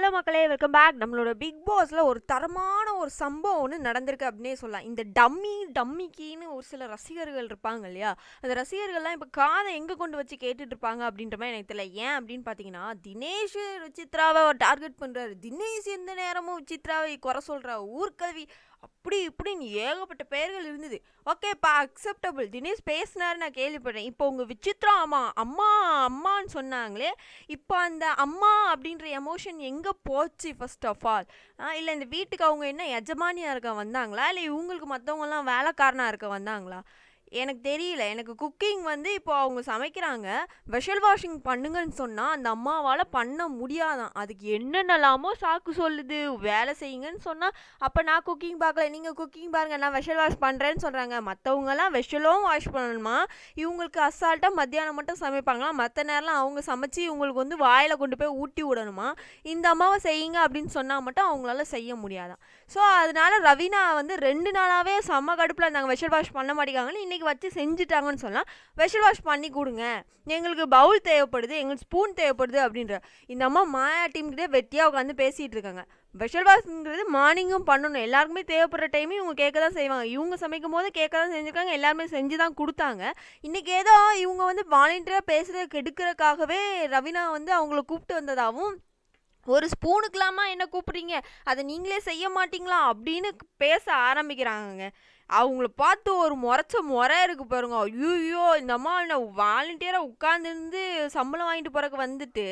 Hello மக்களே, welcome back. நம்மளோட big பாஸ்ல ஒரு தரமான ஒரு சம்பவம் ஒன்று நடந்திருக்கு அப்படின்னே சொல்லலாம். இந்த டம்மிக்கின்னு ஒரு சில ரசிகர்கள் இருப்பாங்க இல்லையா? அந்த ரசிகர்கள்லாம் இப்போ காதை எங்கே கொண்டு வச்சு கேட்டுட்டு இருப்பாங்க அப்படின்ற மாதிரி எனக்கு தெரியல. ஏன் அப்படின்னு பார்த்தீங்கன்னா, தினேஷ் விசித்ராவை டார்கெட் பண்ணுறாரு. தினேஷ் எந்த நேரமும் விசித்ராவை குறை சொல்கிறா, ஊர்கல்வி அப்படி இப்படின்னு ஏகப்பட்ட பெயர்கள் இருந்தது. ஓகேப்பா, அக்செப்டபிள். தினேஷ் பேசினாரு, நான் கேள்விப்பட்டேன். இப்போ உங்கள் விசித்ரா அம்மா அம்மான்னு சொன்னாங்களே, இப்போ அந்த அம்மா அப்படின்ற எமோஷன் எங்கே போச்சு ஃபர்ஸ்ட் ஆஃப் ஆல்? இல்லை இந்த வீட்டுக்கு அவங்க என்ன எஜமானியாக இருக்க வந்தாங்களா, இல்லை இவங்களுக்கு மற்றவங்கலாம் வேலைக்காரனாக இருக்க வந்தாங்களா? எனக்கு தெரியல. எனக்கு குக்கிங் வந்து இப்போ அவங்க சமைக்கிறாங்க, வெஷல் வாஷிங் பண்ணுங்கன்னு சொன்னால் அந்த அம்மாவால் பண்ண முடியாதான். அதுக்கு என்னென்னலாமோ சாக்கு சொல்லுது. வேலை செய்யுங்கன்னு சொன்னால் அப்போ நான் குக்கிங் பார்க்கல, நீங்கள் குக்கிங் பாருங்கள், நான் வெஷல் வாஷ் பண்ணுறேன்னு சொல்கிறாங்க. மற்றவங்கலாம் வெஷலும் வாஷ் பண்ணணுமா? இவங்களுக்கு அசால்ட்டாக மத்தியானம் மட்டும் சமைப்பாங்களாம், மற்ற நேரம்லாம் அவங்க சமைச்சு இவங்களுக்கு வந்து வாயில் கொண்டு போய் ஊட்டி விடணுமா? இந்த அம்மாவை செய்யுங்க அப்படின்னு சொன்னால் மட்டும் அவங்களால செய்ய முடியாதான். ஸோ அதனால ரவீனா வந்து 2 நாளாகவே செம்ம கடுப்பில் இருந்தாங்க. வெஷல் வாஷ் பண்ண மாட்டேங்காங்கன்னு இன்றைக்கி வச்சு செஞ்சுட்டாங்கன்னு சொல்லலாம். வெஷல் வாஷ் பண்ணி கொடுங்க, எங்களுக்கு பவுல் தேவைப்படுது, எங்களுக்கு ஸ்பூன் தேவைப்படுது அப்படின்ற. இந்த அம்மா மாயா டீம்கிட்டே வெட்டியாக உட்காந்து பேசிகிட்டு இருக்காங்க. வெஷல் வாஷ்ங்கிறது மார்னிங்கும் பண்ணணும், எல்லாருக்குமே தேவைப்படுற டைமே இவங்க கேட்க தான் செய்வாங்க. இவங்க சமைக்கும் போது கேட்க தான் செஞ்சுருக்காங்க, எல்லாருமே செஞ்சு தான் கொடுத்தாங்க. இன்றைக்கி ஏதோ இவங்க வந்து வாலண்டியராக பேசுகிறத கெடுக்கிறதுக்காகவே ரவீனா வந்து அவங்கள கூப்பிட்டு வந்ததாகவும், ஒரு ஸ்பூனுக்கெல்லாமா என்ன கூப்பிட்றீங்க, அதை நீங்களே செய்ய மாட்டிங்களா அப்படின்னு பேச ஆரம்பிக்கிறாங்கங்க. அவங்கள பார்த்து ஒரு முறை இருக்குது பாருங்க. ஐயோ, இந்த அம்மா என்ன வாலண்டியராக உட்காந்துருந்து சம்பளம் வாங்கிட்டு போகிறக்கு வந்துட்டு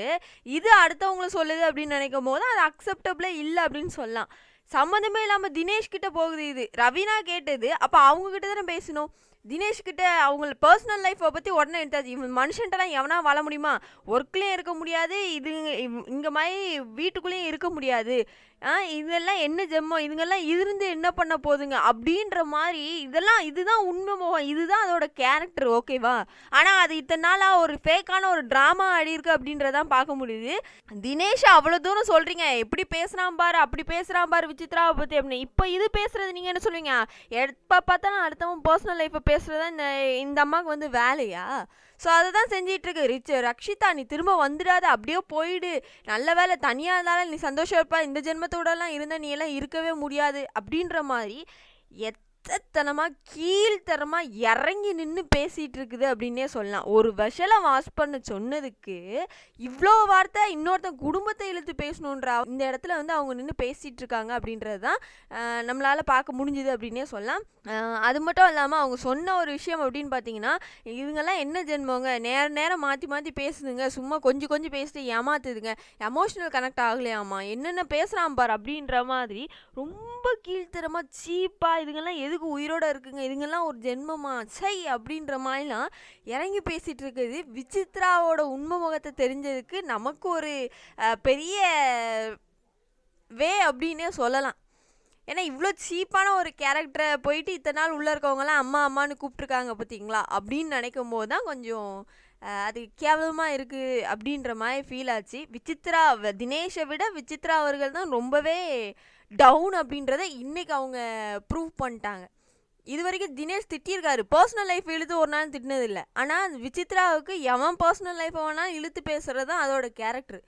இது அடுத்தவங்கள சொல்லுது அப்படின்னு நினைக்கும் போது அது அக்செப்டபிளே இல்லை அப்படின்னு சொல்லலாம். சம்மந்தமே இல்லாமல் தினேஷ் கிட்ட போகுது இது. ரவீனா கேட்டது, அப்போ அவங்கக்கிட்ட தானே பேசணும். தினேஷ்கிட்ட அவங்க பர்சனல் லைஃப்பை பற்றி உடனே எடுத்தாச்சு. இவன் மனுஷன்ட்டெல்லாம் எவனா வாழ முடியுமா? ஒர்க்லேயும் இருக்க முடியாது, இது இங்கே மாதிரி வீட்டுக்குள்ளேயும் இருக்க முடியாது. இதெல்லாம் என்ன ஜென்மம், இதுங்கெல்லாம் இருந்து என்ன பண்ண போகுதுங்க அப்படின்ற மாதிரி. இதுதான் உண்மை முகம், இதுதான் அதோட கேரக்டர், ஓகேவா? ஆனால் அது இத்தனை நாளாக ஒரு ஃபேக்கான ஒரு ட்ராமா ஆடிருக்கு அப்படின்றதான் பார்க்க முடியுது. தினேஷ் அவ்வளோ தூரம் சொல்கிறீங்க, எப்படி பேசுகிறான் பாரு, அப்படி பேசுகிறான் பாரு விசித்ராவை பற்றி அப்படின்னு. இப்போ இது பேசுகிறது நீங்கள் என்ன சொல்லுவீங்க? எப்போ பார்த்தாலும் அடுத்தவன் பர்சனல் லைஃப்பை பேசுகிறதா இந்த அம்மாவுக்கு வந்து வேலையா? ஸோ அதை தான் செஞ்சிட்ருக்கு. ரக்ஷிதா, நீ திரும்ப வந்துடாத, அப்படியே போயிடு. நல்ல வேலை தனியாக இருந்தாலும் நீ சந்தோஷம் இருப்பா, இந்த ஜென்மத்தோடலாம் இருந்தால் நீ எல்லாம் இருக்கவே முடியாது அப்படின்ற மாதிரி எத்தனமாக கீழ்த்தரமாக இறங்கி நின்று பேசிகிட்டு இருக்குது அப்படின்னே சொல்லலாம். ஒரு வெஷலை வாஷ் பண்ண சொன்னதுக்கு இவ்வளோ வார்த்தை இன்னொருத்தன் குடும்பத்தை இழுத்து பேசணுன்ற இந்த இடத்துல வந்து அவங்க நின்று பேசிகிட்டு இருக்காங்க அப்படின்றது தான் நம்மளால் பார்க்க முடிஞ்சுது அப்படின்னே சொல்லலாம். அது மட்டும் இல்லாமல் அவங்க சொன்ன ஒரு விஷயம் அப்படின்னு பார்த்தீங்கன்னா, இதுங்கெல்லாம் என்ன ஜென்மங்க, நேரம் மாற்றி பேசுதுங்க, சும்மா கொஞ்சம் பேசிட்டு ஏமாத்துதுங்க, எமோஷ்னல் கனெக்ட் ஆகலையாமா, என்னென்ன பேசுகிறான் பார் அப்படின்ற மாதிரி ரொம்ப கீழ்த்தரமாக சீப்பாக இதுங்கெல்லாம் எதுக்கு உயிரோட இருக்குங்க, இதுங்கெல்லாம் ஒரு ஜென்மமா சை அப்படின்ற மாதிரிலாம் இறங்கி பேசிகிட்டு இருக்குது. விசித்ராவோட உண்மை முகத்தை தெரிஞ்சதுக்கு நமக்கு ஒரு பெரிய அப்படின்னே சொல்லலாம். ஏன்னா இவ்வளோ சீப்பான ஒரு கேரக்டரை போயிட்டு இத்தனை நாள் உள்ளே இருக்கவங்களாம் அம்மான்னு கூப்பிட்ருக்காங்க பார்த்தீங்களா அப்படின்னு நினைக்கும் போது தான் கொஞ்சம் அது கேவலமாக இருக்குது அப்படின்ற மாதிரி ஃபீல் ஆச்சு. தினேஷை விட விசித்ரா அவர்கள் தான் ரொம்பவே டவுன் அப்படின்றத இன்றைக்கி அவங்க ப்ரூவ் பண்ணிட்டாங்க. இது வரைக்கும் தினேஷ் திட்டியிருக்காரு, பர்சனல் லைஃப் இழுத்து ஒரு நாள் திட்டினதில்லை. ஆனால் விசித்ராவுக்கு எவன் பர்சனல் லைஃப்பை வேணால் இழுத்து பேசுகிறது தான் அதோட கேரக்டர்.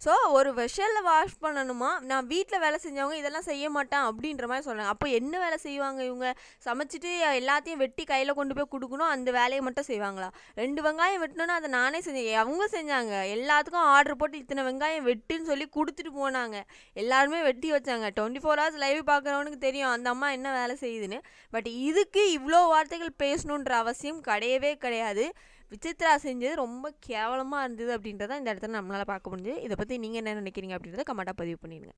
ஸோ ஒரு வெஷலில் வாஷ் பண்ணணுமா, நான் வீட்டில் வேலை செஞ்சவங்க இதெல்லாம் செய்ய மாட்டேன் அப்படின்ற மாதிரி சொல்கிறாங்க. அப்போ என்ன வேலை செய்வாங்க இவங்க? சமைச்சிட்டு எல்லாத்தையும் வெட்டி கையில் கொண்டு போய் கொடுக்கணும், அந்த வேலையை மட்டும் செய்வாங்களா? 2 வெங்காயம் வெட்டணுன்னா அதை நானே செஞ்சேன், அவங்க செஞ்சாங்க. எல்லாத்துக்கும் ஆர்டர் போட்டு இத்தனை வெங்காயம் வெட்டுன்னு சொல்லி கொடுத்துட்டு போனாங்க, எல்லாருமே வெட்டி வச்சாங்க. 24 hours லைவ் பார்க்குறவனுக்கு தெரியும் அந்த அம்மா என்ன வேலை செய்யுதுன்னு. பட் இதுக்கு இவ்வளோ வார்த்தைகள் பேசணுன்ற அவசியம் கிடையவே கிடையாது. விசித்ரா செஞ்சது ரொம்ப கேவலமாக இருந்தது அப்படின்றத இந்த இடத்துல நம்மளால் பார்க்க முடிஞ்சு. இதை பற்றி நீங்கள் என்ன நினைக்கிறீங்க அப்படின்றத கமெண்ட்டாக பதிவு பண்ணிடுங்க.